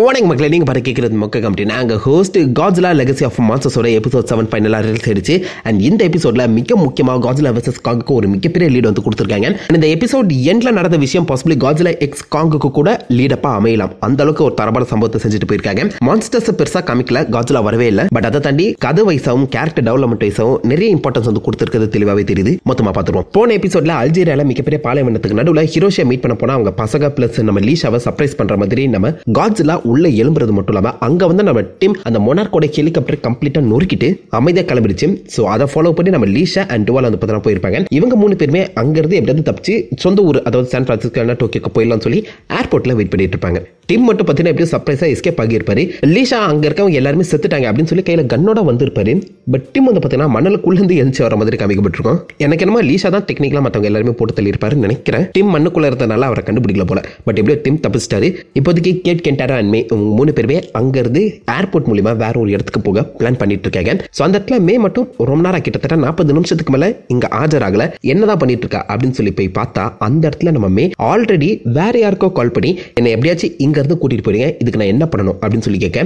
வணக்கம் மக்களே, நீங்கள் பார்த்து கேட்குறது மொக்க கம்பெனி. நாங்கள் ஹோஸ்ட் காட்ஸிலா லெகசி ஆஃப் மான்ஸ்டர்ஸோட எபிசோட் 7 ஃபைனலாக ரிலீஸ் ஆயிடுச்சு. அண்ட் இந்த எபிசோடில் மிக முக்கியமாக காட்ஸிலா வெர்சஸ் காங்குக்கு ஒரு மிகப்பெரிய லீட் வந்து கொடுத்துருக்காங்க. இந்த எபிசோட் எண்டில் நடந்த விஷயம் பாசிபிளி காட்ஸிலா எக்ஸ் காங்குக்கு கூட லீடப்பாக அமையலாம். அந்த அளவுக்கு ஒரு தரமான சம்பவத்தை செஞ்சுட்டு போயிருக்காங்க. மான்ஸ்டர்ஸ் பெருசாக காமிக்கல, காட்ஸிலா வரவே இல்லை. பட் அதை தாண்டி கதை வைஸாகவும் கேரக்டர் டெவலப்மெண்ட் வைஸாகவும் நிறைய இம்பார்ட்டன்ஸ் வந்து கொடுத்துருக்கிறது தெளிவாகவே தெரியுது. மொத்தமாக பார்த்துருவோம். போன எபிசோடில் அல்ஜீரியாவில் மிகப்பெரிய பாலைவனத்துக்கு நடுவில் ஹிரோஷியா மீட் பண்ண போனால் அவங்க பசங்க பிளஸ் நம்ம லீஷாவை சர்ப்ரைஸ் பண்ணுற மாதிரி நம்ம காட்ஸிலா உள்ள எழும்புறது மட்டும் இல்லாம அங்க வந்து நம்ம டீம் அந்த மொனார்க்கோட ஹெலிகாப்டர் கம்ப்ளீட்டா நொறுக்கிட்டு அமைதியா கிளம்பிடுச்சு. சோ அதை ஃபாலோ பண்ணி நம்ம லீஷா அண்ட் டுவால் வந்து பார்த்தா போயிருப்பாங்க. இவங்க 3 பேருமே அங்க இருந்து எப்படியாவது தப்பிச்சு சொந்த ஊர், அதாவது சான் பிரான்சிஸ்கோ டோக்கியோக்கு போயிடலாம்னு சொல்லி ஏர்போர்ட்ல வெயிட் பண்ணிட்டு இருப்பாங்க. டீம் மட்டும் பார்த்தீங்கன்னா எப்படியும் சர்ப்ரைஸா எஸ்கேப் ஆகியிருப்பாரு. லீஷா அங்க இருக்கவங்க எல்லாருமே செத்துட்டாங்க அப்படின்னு சொல்லி கையில கன்னோட வந்திருப்பாரு. பட் டீம் வந்து பார்த்தீங்கன்னா மண்ணுக்குள்ள இருந்து எழுச்சி வர மாதிரி காமிக்கப்பட்டிருக்கும். எனக்கு என்னமோ லீஷா தான் டெக்னிக்கலா மற்றவங்க எல்லாருமே போட்டு தள்ளி இருப்பாருன்னு நினைக்கிறேன். டீம் மண்ணுக்குள்ள இருந்தனால அவரை கண்டுபிடிக்கல போல. பட் எப்படியோ டீம் தப்பிச்சிட்டாரு. இப்போதைக்கு கேட் கென்டாரா அண்ட் மே 3 பேருமே அங்கிருந்து ஏர்போர்ட் மூலமா வேற ஒரு இடத்துக்கு போக பிளான் பண்ணிட்டு இருக்காங்க. சோ அந்த இடத்துல மே மட்டும் ரொம்ப நேரம் கிட்டத்தட்ட 40 நிமிஷத்துக்கு மேல இங்க ஆஜராகல. என்னதான் பண்ணிட்டு இருக்கா அப்படின்னு சொல்லி போய் பார்த்தா அந்த இடத்துல நம்ம மே ஆல்ரெடி வேற யாருக்கோ கால் பண்ணி என்ன எப்படியாச்சும் இங்க இருந்து கூட்டிட்டு போறீங்க, இதுக்கு நான் என்ன பண்ணணும் அப்படின்னு சொல்லி கேட்க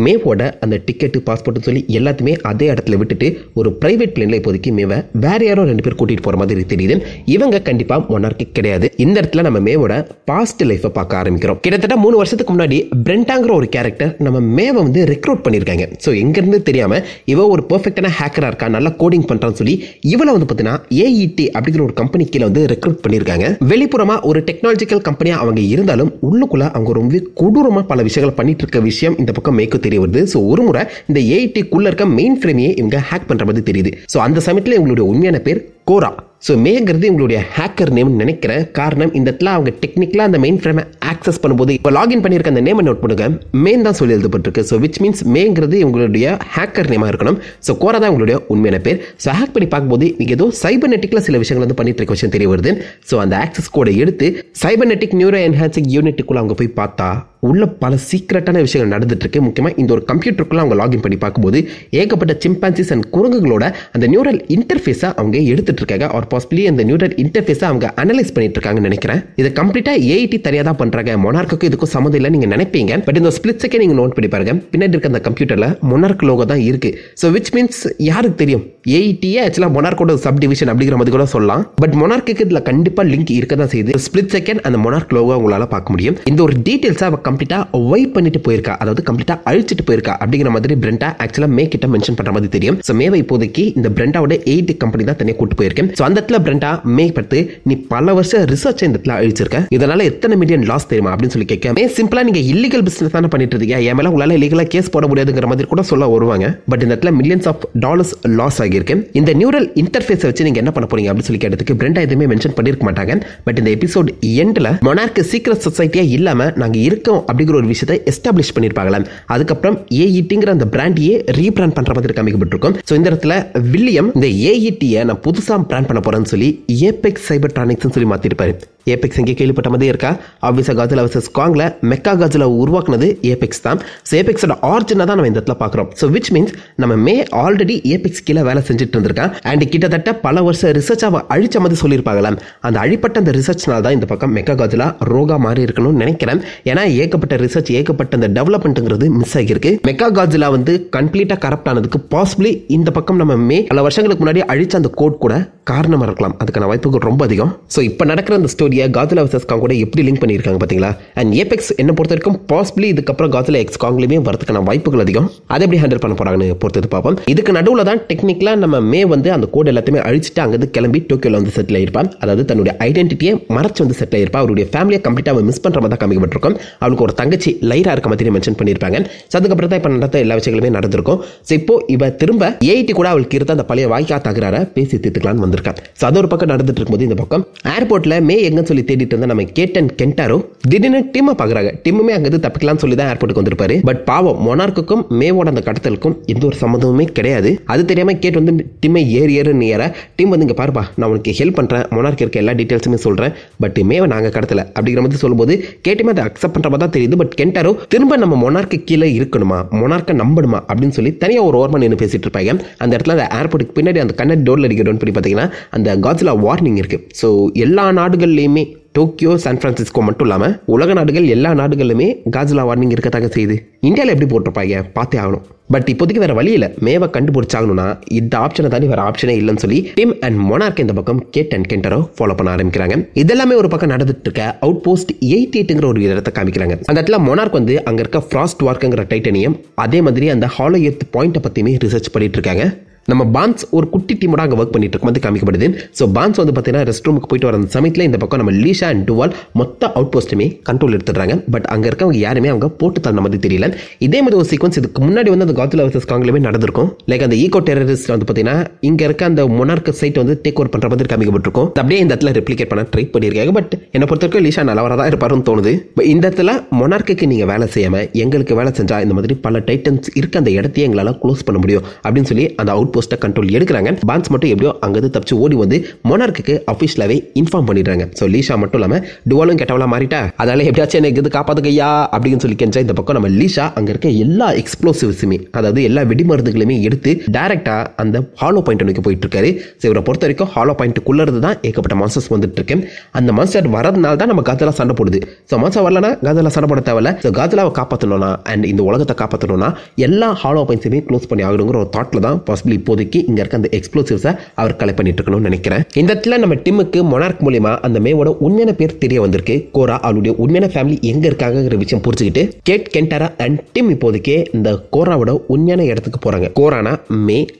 மேவோட அந்த டிக்கெட் பாஸ்போர்ட் சொல்லி எல்லாத்தையுமே அதே இடத்துல விட்டுட்டு ஒரு பிரைவேட் பிளேன்ல இப்போதைக்கு மேவை வேற யாரோ 2 பேர் கூட்டிட்டு போற மாதிரி தெரியுது. இவங்க கண்டிப்பா மொனார்க்கி கிடையாது. இந்த இடத்துல நம்ம மேவோட பாஸ்ட் லைஃபை பார்க்க ஆரம்பிக்கிறோம். கிட்டத்தட்ட 3 வருஷத்துக்கு முன்னாடி பிரெண்டாங்கிற ஒரு கேரக்டர் நம்ம மேவை வந்து ரெக்ரூட் பண்ணிருக்காங்க. சோ எங்க இருந்து தெரியாம இவ ஒரு பெர்ஃபெக்ட்டான ஹேக்கரா இருக்கா, நல்லா கோடிங் பண்றான்னு சொல்லி இவளை வந்து பாத்தீங்கன்னா AET அப்படிங்கிற ஒரு கம்பெனி கீழ வந்து ரெக்ரூட் பண்ணிருக்காங்க. வெளிப்புறமா ஒரு டெக்னாலஜிக்கல் கம்பெனியா அவங்க இருந்தாலும் உள்ளுக்குள்ள அவங்க ரொம்ப கொடூரமா பல விஷயங்களை பண்ணிட்டு இருக்க விஷயம் இந்த பக்கம் மேக்கு தெரிய வருது. சோ ஒரு முறை இந்த AET குள்ள இருக்க மெயின் ஃப்ரேமையே இவங்க ஹேக் பண்ற மாதிரி தெரியுது. சோ அந்த சமயத்துல இவங்களுடைய உண்மையான பேர் கோரா. ஸோ மேங்கிறது உங்களுடைய ஹேக்கர் நேம்னு நினைக்கிறேன். காரணம் இந்த இடத்துல அவங்க டெக்னிக்கலாக அந்த மெயின் ஃப்ரேமை ஆக்சஸ் பண்ணும்போது இப்போ லாகின் பண்ணியிருக்க அந்த நேமை நோட் பண்ணுங்க, மெயின் தான் சொல்லி எழுதப்பட்டிருக்கு. ஸோ விச் மீன்ஸ் மேங்கிறது உங்களுடைய ஹேக்கர் நேமாக இருக்கணும். ஸோ கோரா தான் உங்களுடைய உண்மையான பேர். ஸோ ஹேக் பண்ணி பார்க்கும்போது நீங்கள் ஏதோ சைபர்நெட்டிக்கில் சில விஷயங்கள் வந்து பண்ணிட்டு இருக்க விஷயம் தெரிய வருது. ஸோ அந்த ஆக்சஸ் கோடை எடுத்து சைபர்நெட்டிக் நியூரோ என்ஹான்சிங் யூனிட்டுக்குள்ள அவங்க போய் பார்த்தா உள்ள பல சீக்ரெட்டான விஷயங்கள் நடந்துட்டு இருக்கு. முக்கியமாக இந்த ஒரு கம்ப்யூட்டருக்குள்ள அவங்க லாகின் பண்ணி பார்க்கும்போது ஏகப்பட்ட சிம்பான்சிஸ் அண்ட் குரங்குகளோட அந்த நியூரல் இன்டர்ஃபேஸை அவங்க எடுத்துட்டு இருக்காங்க. ஆர் பாசிபிளி அந்த நியூரல் இன்டர்ஃபேஸை அவங்க அனலைஸ் பண்ணிட்டு இருக்காங்கன்னு நினைக்கிறேன். இதை கம்ப்ளீட்டா AET தனியாக தான் பண்றாங்க. மொனார்க்குக்கும் இதுக்கும் சம்மந்தம் இல்லை நீங்க நினைப்பீங்க. பட் இந்த ஸ்பிளிட் செகண்ட் நீங்க நோட் பண்ணி பாருங்க, பின்னாடி இருக்க அந்த கம்ப்யூட்டர்ல மொனார்க் லோகோ தான் இருக்கு. ஸோ விச் மீன்ஸ் யாருக்கு தெரியும் AET ஆக்சுவலா மொனார்க்கோட சப் டிவிஷன் அப்படிங்கிற மாதிரி கூட சொல்லலாம். பட் மொனார்க்கு இதுல கண்டிப்பா லிங்க் இருக்க தான் செய்யுது. ஸ்பிளிட் செகண்ட் அந்த மொனார்க் லோகோ உங்களால பார்க்க முடியும். இந்த ஒரு டீடைல்ஸை அவ கம்ப்ளீட்டா வைப் பண்ணிட்டு போயிருக்கா, அதாவது கம்ப்ளீட்டா அழிச்சிட்டு போயிருக்கா அப்படிங்கிற மாதிரி பிரெண்டா ஆக்சுவலா மே கிட்ட மென்ஷன் பண்ற மாதிரி தெரியும். சோ மேவை இப்போதைக்கு இந்த பிரெண்டாவோட AET கம்பெனி தான் தனியாக கூட்டு போயிருக்கேன். சோ அந்த இடத்துல பிரெண்டா மே பத்து நீ பல வருஷம் ரிசர்ச் இந்த இடத்துல அழிச்சிருக்க, இதனால எத்தனை மில்லியன் லாஸ் தெரியுமா அப்படின்னு சொல்லி கேட்க மே சிம்பிளா நீங்க இல்லீகல் பிசினஸ் தானே பண்ணிட்டு இருக்கீங்க, என் மேல உங்களால இல்லீகலா கேஸ் போட முடியாதுங்கிற மாதிரி கூட சொல்ல வருவாங்க. பட் இந்த இடத்துல மில்லியன்ஸ் ஆஃப் டாலர்ஸ் லாஸ் ஆகியிருக்கு. இந்த நியூரல் இன்டர்ஃபேஸை வச்சு நீங்க என்ன பண்ண போறீங்க அப்படின்னு சொல்லி கேட்டதுக்கு பிரெண்டா எதுவுமே மென்ஷன் பண்ணிருக்க மாட்டாங்க. பட் இந்த எபிசோட் எண்ட்ல மொனார்க் சீக்ரெட் சொசைட்டியா இல்லாம நாங்க இருக்கோம் அப்படிங்கிற ஒரு விஷயத்தை எஸ்டாப்ளிஷ் பண்ணிருப்பாங்களா. அதுக்கப்புறம் AETங்கிற அந்த பிராண்டியே ரீபிராண்ட் பண்ற மாதிரி காமிக்கப்பட்டிருக்கும். சோ இந்த இடத்துல வில்லியம் இந்த AET-யை நான் புதுசா பிராண்ட் பண்ண போறேன்னு சொல்லி ஏபெக்ஸ் சைபர்ட்ரானிக்ஸ் சொல்லி மாத்திருப்பாரு. ஏபெக்ஸ் எங்கே கேள்விப்பட்ட மாதிரி இருக்கா? ஆப்வியஸா காட்ஸிலா வெர்சஸ் காங்ல மெக்கா காட்ஸிலா உருவாக்குனது ஏபெக்ஸ் தான். ஸோ ஏபெக்ஸோட ஆரிஜினை தான் நம்ம இந்த இடத்துல பார்க்குறோம். ஸோ விச் மீன்ஸ் நம்ம மே ஆல்ரெடி ஏபெக்ஸ் கீழே வேலை செஞ்சுட்டு இருந்திருக்கான். அண்ட் கிட்டத்தட்ட பல வருஷம் ரிசர்ச் அவ அழிச்ச மாதிரி சொல்லியிருப்பாங்களாம். அந்த அழிப்பட்ட அந்த ரிசர்ச்னால தான் இந்த பக்கம் மெக்கா காட்ஸிலா ரோகா மாறி இருக்கணும்னு நினைக்கிறேன். ஏன்னா ஏகப்பட்ட ரிசர்ச் ஏகப்பட்ட அந்த டெவலப்மெண்ட்ங்கிறது மிஸ் ஆகியிருக்கு. மெக்கா காட்ஸிலா வந்து கம்ப்ளீட்டா கரப்ட் ஆனதுக்கு பாசிபிளி இந்த பக்கம் நம்ம மே பல வருஷங்களுக்கு முன்னாடி அழிச்ச அந்த கோட் கூட காரணமா இருக்கலாம். அதுக்கான வாய்ப்புகள் ரொம்ப அதிகம். ஸோ இப்போ நடக்கிற அந்த ஸ்டோரியை காட்ஸிலா வெர்சஸ் காங் கூட எப்படி லிங்க் பண்ணியிருக்காங்க பார்த்தீங்களா? அண்ட் ஏபெக்ஸ் என்ன பொறுத்த வரைக்கும் பாசிபிளி இதுக்கப்புறம் காட்ஸிலா எக்ஸ் காங்லையுமே வரதுக்கான வாய்ப்புகள் அதிகம். அதை எப்படி ஹேண்டில் பண்ண போறாங்கன்னு பொறுத்தது பார்ப்போம். இதுக்கு நடுவில் தான் டெக்னிக்கலா நம்ம மே வந்து அந்த கோட் எல்லாத்தையுமே அழிச்சிட்டு அங்கிருந்து கிளம்பி டோக்கியோல வந்து செட்டில் ஆயிருப்பான். அதாவது தன்னுடைய ஐடென்டிட்டியை மறைச்சு வந்து செட்டில் ஆயிருப்பா. அவருடைய ஃபேமிலியை கம்ப்ளீட்டா மிஸ் பண்ற மாதிரி தான் காமிக்கப்பட்டிருக்கும். அவளுக்கு ஒரு தங்கச்சி லைரா இருக்க மாதிரி மென்ஷன் பண்ணியிருப்பாங்க. அதுக்கப்புறம் தான் இப்போ நடந்த எல்லா விஷயங்களுமே நடந்திருக்கும். ஸோ இப்போ இவ திரும்ப AET கூட அவளுக்கு இருந்த அந்த பழைய வாய்க்கா தகராற பேசி தீர்த்துக்கலான்னு வந்திருக்கான். ஸோ அது ஒரு பக்கம் நடந்துட்டு இருக்கும்போது இந்த பக்கம் ஏர்போர்ட்ல மே எங்கன்னு சொல்லி தேடிட்டு இருந்த நம்ம கேட் அண்ட் கென்டாரோ திடீர்னு டிம்மை பார்க்குறாங்க. டிம்முமே அங்கிருந்து தப்பிக்கலாம்னு சொல்லி தான் ஏர்போர்ட்டுக்கு வந்திருப்பாரு. பட் பாவம் மொனார்க்குக்கும் மேவோட அந்த கடத்தலுக்கும் எந்த ஒரு சம்மந்தமுமே கிடையாது. அது தெரியாம கேட் வந்து டிம்மை ஏறுன்னு ஏற டிம் வந்து இங்க பாருப்பா நான் உனக்கு ஹெல்ப் பண்றேன், மொனார்க் இருக்க எல்லா டீட்டெயில்ஸுமே சொல்றேன், பட் மேவை நாங்க கடத்தல அப்படிங்கிற மாதிரி சொல்லும்போது கேட்டுமே அதை அக்செப்ட் பண்ற மாதிரி தான் தெரியுது. பட் கென்டாரோ திரும்ப நம்ம மொனார்க்கு கீழே இருக்கணுமா, மொனார்க்கை நம்பணுமா அப்படின்னு சொல்லி தனியாக ஒரு ஓரமா நின்று பேசிட்டு இருப்பாங்க. அந்த இடத்துல அந்த ஏர்போர்ட்டுக்கு பின்னாடி அந்த கண்ணாடி டோர்ல அடிக்க டோன் பண்ணி பார்த்தீங்கன்னா அந்த காட்ஸிலா வார்னிங் இருக்கு. ஸோ எல்லா நாடுகள்லையுமே டோக்கியோ, சான் பிரான்சிஸ்கோ மட்டும் இல்லாமல் உலக நாடுகள் எல்லா நாடுகளிலுமே காட்ஸிலா வார்னிங் இருக்கத்தாங்க செய்யுது. இந்தியாவில் எப்படி போட்டிருப்பாங்க பார்த்தே ஆகணும். பட் இப்போதைக்கு வேற வழி இல்லை. மேவை கண்டுபிடிச்சாகணும்னா இந்த ஆப்ஷனை தாண்டி வேற ஆப்ஷனே இல்லைன்னு சொல்லி டிம் அண்ட் மொனார்க் இந்த பக்கம் கேட் அண்ட் கென்டரோ ஃபாலோ பண்ண ஆரம்பிக்கிறாங்க. இதெல்லாமே ஒரு பக்கம் நடந்துட்டு இருக்க அவுட் போஸ்ட் 88ங்கிற ஒரு இடத்தை காமிக்கிறாங்க. அந்த இடத்துல மொனார்க் வந்து அங்க இருக்க ஃப்ராஸ்ட் வார்க்குங்கிற டைட்டனியம், அதே மாதிரி அந்த ஹாலோ எர்த் பாயிண்ட்டை பத்தியுமே ரிசர்ச் பண்ணிட்டு இருக்காங்க. நம்ம பான்ஸ் ஒரு குட்டி டீமோட அங்கே ஒர்க் பண்ணிட்டு இருக்கும் போது காமிக்கப்படுது. ஸோ பான்ஸ் வந்து பார்த்தீங்கன்னா ரெஸ்ட் ரூமுக்கு போயிட்டு வர அந்த சமயத்தில் இந்த பக்கம் நம்ம லீஷா அண்ட் டுவால் மொத்த அவுட் போஸ்ட்டுமே கண்ட்ரோல் எடுத்துடுறாங்க. பட் அங்கே இருக்கவங்க யாருமே அவங்க போட்டு தள்ள மாதிரி தெரியல. இதே மாதிரி ஒரு சீக்வன்ஸ் இதுக்கு முன்னாடி வந்து அந்த காட்ஸிலா வெர்சஸ் காங்லேயுமே நடந்திருக்கும். லைக் அந்த ஈகோ டெரரிஸ்ட் வந்து பார்த்தீங்கன்னா இங்கே இருக்க அந்த மொனார்க் சைட் வந்து டேக் ஓவர் பண்ணுற மாதிரி காமிக்கப்பட்டிருக்கும். அப்படியே இந்த இடத்துல ரெப்ளிகேட் பண்ண ட்ரை பண்ணியிருக்காங்க. பட் என்னை பொறுத்தவரைக்கும் லீஷா நல்லவராக தான் இருப்பாருன்னு தோணுது. இந்த இடத்துல மொனார்க்கு நீங்கள் வேலை செய்யாமல் எங்களுக்கு வேலை செஞ்சால் இந்த மாதிரி பல டைட்டன்ஸ் இருக்க அந்த இடத்தையே எங்களால் க்ளோஸ் பண்ண முடியும் அப்படின்னு சொல்லி அந்த அவுட் போஸ்ட்டை கண்ட்ரோல் எடுக்கிறாங்க. பான்ஸ் மட்டும் எப்படியோ அங்கிருந்து தப்பிச்சு ஓடி வந்து மொனார்க்கு அஃபிஷியலாவே இன்ஃபார்ம் பண்ணிடுறாங்க. ஸோ லீஷா மட்டும் இல்லாமல் டுவாலும் கெட்டவளா மாறிட்டா, அதனால எப்படியாச்சும் எனக்கு இது காப்பாத்துக்கையா அப்படின்னு சொல்லி கெஞ்சா இந்த பக்கம் நம்ம லீஷா அங்க இருக்க எல்லா எக்ஸ்ப்ளோசிவ்ஸுமே, அதாவது எல்லா வெடிமருந்துகளையுமே எடுத்து டைரக்டா அந்த ஹாலோ பாயிண்ட் நோக்கி போயிட்டு இருக்காரு. ஸோ இவரை பொறுத்த வரைக்கும் ஹாலோ பாயிண்ட்டுக்குள்ளது தான் ஏகப்பட்ட மான்ஸ்டர்ஸ் வந்துட்டு இருக்கு. அந்த மான்ஸ்டர் வரதுனால தான் நம்ம காட்ஸிலா சண்டை போடுது. ஸோ மான்ஸ்டர் வரலன்னா காட்ஸிலா சண்டை போட தேவையில்ல. ஸோ காட்ஸிலாவை காப்பாற்றணும்னா அண்ட் இந்த உலகத்தை காப்பாற்றணும்னா எல்லா ஹாலோ பாயிண்ட்ஸுமே க்ளோஸ் பண்ணி ஆகணுங்கிற ஒரு தாட்ல தான் பாசிபிள் இப்போதைக்கு இங்க இருக்க அந்த எக்ஸ்ப்ளோசிவ்ஸை அவர் கலெக்ட் பண்ணிட்டு இருக்கணும்னு நினைக்கிறேன். இந்த இடத்துல நம்ம டிம்முக்கு மொனார்க் மூலியமா அந்த மேவோட உண்மையான பேர் தெரிய வந்திருக்கு. கோரா அவளுடைய உண்மையான ஃபேமிலி எங்க இருக்காங்கிற விஷயம் புரிஞ்சுக்கிட்டு கேட், கென்டரா அண்ட் டிம் இப்போதைக்கு இந்த கோராவோட உண்மையான இடத்துக்கு போறாங்க. கோரானா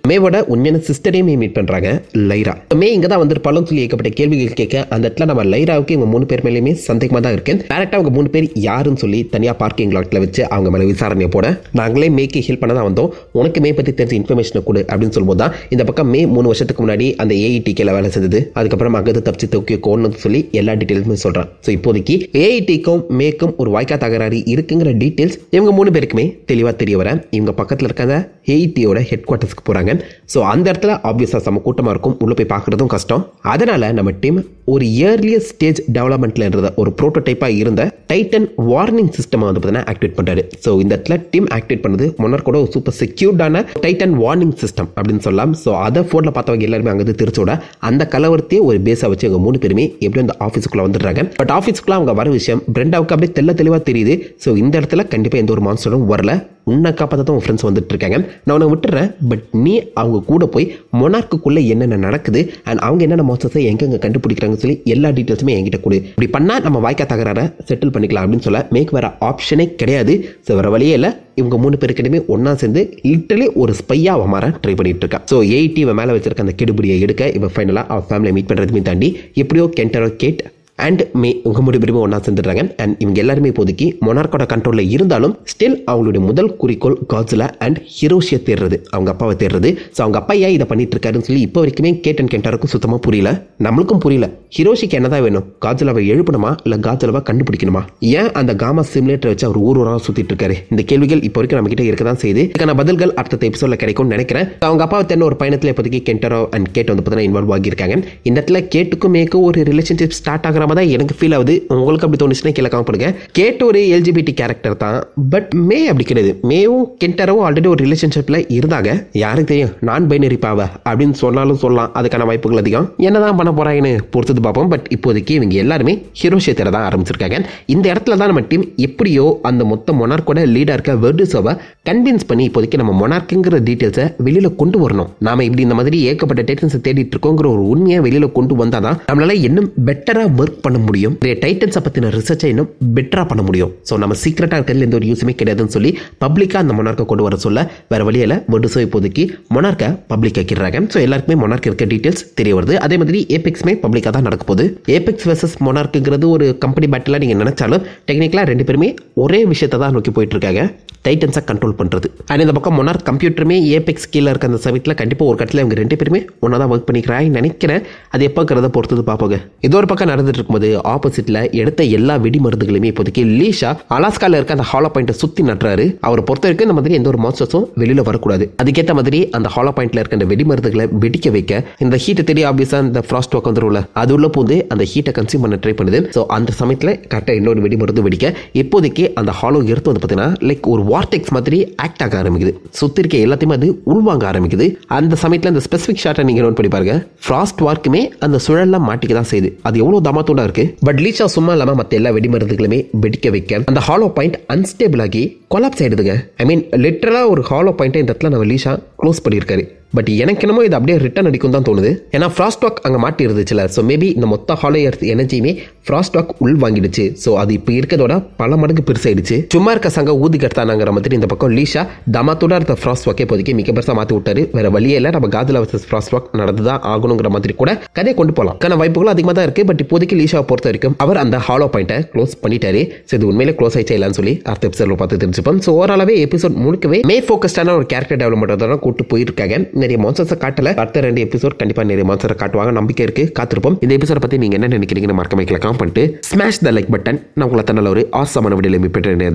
மேவோட உண்மையான சிஸ்டரையுமே மீட் பண்றாங்க, லைரா. மே இங்க தான் வந்திருப்பாலும் சொல்லி ஏகப்பட்ட கேள்விகள் கேட்க அந்த இடத்துல நம்ம லைராவுக்கு இவங்க 3 பேர் மேலேயுமே சந்தேகமா தான் இருக்கு. டேரக்டா அவங்க 3 பேர் யாருன்னு சொல்லி தனியா பார்க்கிங் லாட்ல வச்சு அவங்க மேல விசாரணை போட, நாங்களே மேக்கு ஹெல்ப் பண்ண தான் வந்தோம், உனக்கு மே பத்தி தெரிஞ்ச இன்ஃபர்மேஷனை கொடு அப்படின்னு சொல்லும்போது தான் இந்த பக்கம் மே 3 வருஷத்துக்கு முன்னாடி அந்த AETKல வேலை செஞ்சது, அதுக்கப்புறம் அங்கே தப்பிச்சு டோக்கியோ கோன்னு சொல்லி எல்லா டீட்டெயில்ஸுமே சொல்றான். ஸோ இப்போதைக்கு AETக்கும் மேக்கும் ஒரு வாய்க்கா தகராறு இருக்குங்கிற டீட்டெயில்ஸ் இவங்க 3 பேருக்குமே தெளிவாக தெரிய வர இவங்க பக்கத்தில் இருக்க அந்த AETயோட ஹெட் குவார்ட்டர்ஸ்க்கு போறாங்க. ஸோ அந்த இடத்துல ஆப்வியஸாக செம்ம கூட்டமாக இருக்கும், உள்ள போய் பார்க்குறதும் கஷ்டம். அதனால நம்ம டீம் ஒரு இயர்லியர் ஸ்டேஜ் டெவலப்மெண்ட்ல இருந்த ஒரு ப்ரோட்டோடைப்பாக இருந்த டைட்டன் வார்னிங் சிஸ்டம் வந்து பார்த்தீங்கன்னா ஆக்டிவேட் பண்ணுறாரு. ஸோ இந்த இடத்துல டீம் ஆக்டிவேட் பண்ணது மொனார்க்கோட ஒரு சூப்பர் செக்யூர்டான டைட்டன் வார்னிங் சிஸ்டம் அப்படின்னு சொல்லலாம். ஸோ அதை ஃபோனில் பார்த்தவங்க எல்லாருமே அங்கே திருச்சோட அந்த கலவரத்தையே ஒரு பேஸாக வச்சு அவங்க 3 பேருமே எப்படியும் அந்த ஆஃபீஸுக்குள்ள வந்துடுறாங்க. பட் ஆஃபீஸுக்குள்ள அவங்க வர விஷயம் பிரெண்டாவுக்கு அப்படியே தெளிவாக தெரியுது. ஸோ இந்த இடத்துல கண்டிப்பாக எந்த ஒரு மான்ஸ்டரும் வரல, உன்னை காப்பாற்ற தான் உன் ஃப்ரெண்ட்ஸ் வந்துட்டு இருக்காங்க, நான் உன்னை விட்டுறேன், பட் நீ அவங்க கூட போய் மொனார்க்குள்ளே என்னென்ன நடக்குது அண்ட் அவங்க என்னென்ன மான்ஸ்டர்ஸை எங்கெங்க கண்டுபிடிக்கிறாங்கன்னு சொல்லி எல்லா டீட்டெயில்ஸுமே என்கிட்ட கொடு, இப்படி பண்ணால் நம்ம வாய்க்கா தகராற செட்டில் பண்ணிக்கலாம் அப்படின்னு சொல்ல மேக் வேற ஆப்ஷனே கிடையாது. ஸோ வேற வழியே இல்லை, இவங்க 3 பேருக்கிட்டமே ஒன்னா சேர்ந்து லிட்டரலி ஒரு ஸ்பையா மாற ட்ரை பண்ணிட்டு இருக்கா. ஸோ AET மேலே வச்சிருக்க அந்த கெடுபிடியை எடுக்க இவன் ஃபைனலாக அவன் ஃபேமிலியை மீட் பண்ணுறதுமே தாண்டி எப்படியோ கென்டரோ, கேட் அண்ட் மே இவங்க 3 பேருமே ஒன்றா சேர்ந்துடுறாங்க. அண்ட் இவங்க எல்லாருமே இப்போதைக்கு மொனார்க்கோட கண்ட்ரோலில் இருந்தாலும் ஸ்டில் அவங்களுடைய முதல் குறிக்கோள் காட்ஸிலா அண்ட் ஹிரோஷியை தேடுறது, அவங்க அப்பாவை தேடுறது. ஸோ அவங்க அப்பா ஏன் இதை பண்ணிட்டு இருக்காருன்னு சொல்லி இப்போ வரைக்குமே கேட் அண்ட் கென்டருக்கும் சுத்தமாக புரியல, நம்மளுக்கும் புரியல. ஹிரோஷிக்கு என்னதான் வேணும், காட்ஸிலாவை எழுப்பணுமா இல்லை காட்ஸிலாவை கண்டுபிடிக்கணுமா, ஏன் அந்த காமா சிமுலேட்டர் வச்சு அவர் ஊராக சுற்றிட்டு இருக்காரு, இந்த கேள்விகள் இப்போ வரைக்கும் நம்ம கிட்ட இருக்க தான் செய்யுது. இதுக்கான பதில்கள் அடுத்த எபிசோட்ல கிடைக்கும்னு நினைக்கிறேன். அவங்க அப்பாவை தேடின ஒரு பயணத்தில் இப்போதைக்கு கென்டரோ அண்ட் கேட் வந்து பார்த்தீங்கன்னா இன்வால்வ் ஆகியிருக்காங்க. இந்த இடத்துல கேட்டுக்கும் மேக்கும் ஒரு ரிலேஷன்ஷிப் ஸ்டார்ட் ஆகிற தான் எனக்கு ஃபீல் ஆகுது. உங்களுக்கு அப்படி தோணுச்சுன்னா கீழே கமெண்ட் பண்ணுங்க. கேட் ஒரு LGBT கேரக்டர் தான், பட் மே அப்படி கிடையாது. மேவும் கென்டரும் ஆல்ரெடி ஒரு ரிலேஷன்ஷிப்ல இருந்தாங்க. யாருக்கு தெரியும், நான் பைனரி பாவ அப்படின்னு சொன்னாலும் சொல்லலாம், அதுக்கான வாய்ப்புகள் அதிகம். என்னதான் பண்ண போறாங்கன்னு பொறுத்தது பார்ப்போம். பட் இப்போதைக்கு இவங்க எல்லாருமே ஹிரோஷியை தேட தான் ஆரம்பிச்சிருக்காங்க. இந்த இடத்துல தான் நம்ம டீம் எப்படியோ அந்த மொத்த மொனார்க்கோட லீடா இருக்க வெர்டுசோவை கன்வின்ஸ் பண்ணி இப்போதைக்கு நம்ம மொனார்க்குங்கிற டீட்டெயில்ஸை வெளியில கொண்டு வரணும். நாம இப்படி இந்த மாதிரி ஏகப்பட்ட டைட்டன்ஸை தேடிட்டு இருக்கோங்கிற ஒரு உண்மையை வெளியில கொண்டு வந்தாதான் நம்மளால இன்னும் பெட்டரா ஒர்க் பண்ண முடியும், டைட்டன்ஸை பத்தின ரிசர்ச்சை இன்னும் பெட்டரா பண்ண முடியும். ஸோ நம்ம சீக்கிரட்டா இருக்கிறதுல எந்த ஒரு யூஸுமே கிடையாதுன்னு சொல்லி பப்ளிக்கா அந்த மொனார்க்கை கொண்டு வர சொல்ல வேற வழியில வெர்டுசோ இப்போதைக்கு மொனார்க்கை பப்ளிக் ஆக்கிடுறாங்க. ஸோ எல்லாருக்குமே மொனார்க் இருக்க டீட்டெயில்ஸ் தெரிய வருது. அதே மாதிரி ஏபெக்ஸ்மே பப்ளிக்கா தான் நடக்க போகுது. ஏபெக்ஸ் வெர்சஸ் மொனார்க்குங்கிறது ஒரு கம்பெனி பேட்டிலா நீங்க நினைச்சாலும் டெக்னிக்கலா 2 பேருமே ஒரே விஷயத்தை தான் நோக்கி போயிட்டு இருக்காங்க, டைட்டன்ஸை கண்ட்ரோல் பண்றது. அண்ட் இந்த பக்கம் மொனார்க் கம்ப்யூட்டருமே ஏபெக்ஸ் கீழே இருக்க அந்த சமயத்தில் கண்டிப்பாக ஒரு கட்டத்தில் இவங்க 2 பேருமே ஒன்றா தான் ஒர்க் பண்ணிக்கிறாங்க நினைக்கிறேன். அது எப்போங்கிறத பொறுத்தது பார்ப்போங்க. இது ஒரு பக்கம் நடந்துட்டு இருக்கும்போது ஆப்போசிட்ல எடுத்த எல்லா வெடி மருந்துகளையுமே இப்போதைக்கு லீஷா அலாஸ்கால இருக்க அந்த ஹாலோ பாயிண்ட்டை சுற்றி நட்டுறாரு. அவரை பொறுத்த வரைக்கும் இந்த மாதிரி எந்த ஒரு மான்ஸ்டர்ஸும் வெளியில வரக்கூடாது. அதுக்கேற்ற மாதிரி அந்த ஹாலோ பாயிண்ட்ல இருக்க அந்த வெடி மருந்துகளை வெடிக்க வைக்க இந்த ஹீட்டை தெரிய ஆப்வியஸா இந்த ஃப்ராஸ்ட் ஒர்க் வந்துரும்ல, அது உள்ள போது அந்த ஹீட்டை கன்சியூம் பண்ண ட்ரை பண்ணுது. ஸோ அந்த சமயத்தில் கரெக்டாக இன்னொரு வெடி மருந்து வெடிக்க இப்போதைக்கு அந்த ஹாலோ எர்த் வந்து பார்த்தீங்கன்னா லைக் ஒரு வார்டெக்ஸ் மாதிரி ஆக்ட் ஆக ஆரம்பிக்குது. சுத்தி இருக்க எல்லாத்தையுமே அது உள்வாங்க ஆரம்பிக்குது. அந்த சமயத்தில் அந்த ஸ்பெசிபிக் ஷாட்டை நீங்க நோட் பண்ணி பாருங்க. ஃப்ராஸ்ட் வார்க்குமே அந்த சுழல்ல மாட்டிக்க தான் செய்யுது. அது எவ்வளவு தமா தூண்டா இருக்கு. பட் லீஷா சும்மா இல்லாம மத்த எல்லா வெடிமருந்துகளுமே வெடிக்க வைக்க அந்த ஹாலோ பாயிண்ட் அன்ஸ்டேபிள் ஆகி கொலாப்ஸ் ஆயிடுதுங்க. ஐ மீன் லிட்டரலா ஒரு ஹாலோ பாயிண்ட் இந்த இடத்துல நம்ம லீஷா க்ளோஸ் பண்ணியிருக்காரு. பட் எனக்கு என்னமோ இது அப்படியே ரிட்டர்ன் அடிக்கும் தான் தோணுது. ஏன்னா ஃப்ராஸ்ட் வாக் அங்கே மாட்டி இருந்துச்சுல. ஸோ மேபி இந்த மொத்த ஹாலோ எர்த் எனர்ஜியுமே ஃப்ராஸ்ட் வாக் உள் வாங்கிடுச்சு. ஸோ அது இப்போ இருக்கிறதோட பல மடங்கு பெருசாயிடுச்சு. சும்மா இருக்க சங்க ஊதி கட்டானாங்கிற மாதிரி இந்த பக்கம் லீஷா தமாத்தோட இருந்த ஃப்ராஸ்ட் வாக்கே இப்போதைக்கு மிக பெருசாக மாற்றி விட்டாரு. வேற வழியே இல்லை, நம்ம காதுல வச்ச ஃப்ராஸ்ட் வாக் நடந்துதான் ஆகணுங்கிற மாதிரி கூட கதையை கொண்டு போகலாம். கான வாய்ப்புகளும் அதிகமாக தான் இருக்கு. பட் இப்போதைக்கு லீஷாவை பொறுத்த வரைக்கும் அவர் அந்த ஹாலோ பாயிண்ட்டை க்ளோஸ் பண்ணிட்டாரு. ஸோ இது உண்மையிலே க்ளோஸ் ஆயிடுச்சா இல்லைன்னு சொல்லி அடுத்த எபிசோட்ல பார்த்து தெரிஞ்சுப்போம். ஸோ ஓவராலாவே எபிசோட் முழுக்கவே மே ஃபோக்கஸ்டான ஒரு கேரக்டர் டெவலப்மெண்ட் தான் கூட்டு போயிருக்காங்க. நிறைய மான்ஸ்டர்ஸை காட்டல. அடுத்த 2 எபிசோட் கண்டிப்பா நிறைய மான்ஸ்டரை காட்டுவாங்க, நம்பிக்கை இருக்கு, காத்திருப்போம். இந்த எபிசோட பத்தி நீங்க என்ன நினைக்கிறீங்கன்னு மறக்காம கமெண்ட் பண்ணிட்டு ஸ்மாஷ் த லைக் பட்டன். நான் உங்களை நல்ல ஒரு ஆசமான வீடியோல மீட் பண்றேன்.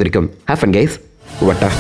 Have fun guys. வட்டா.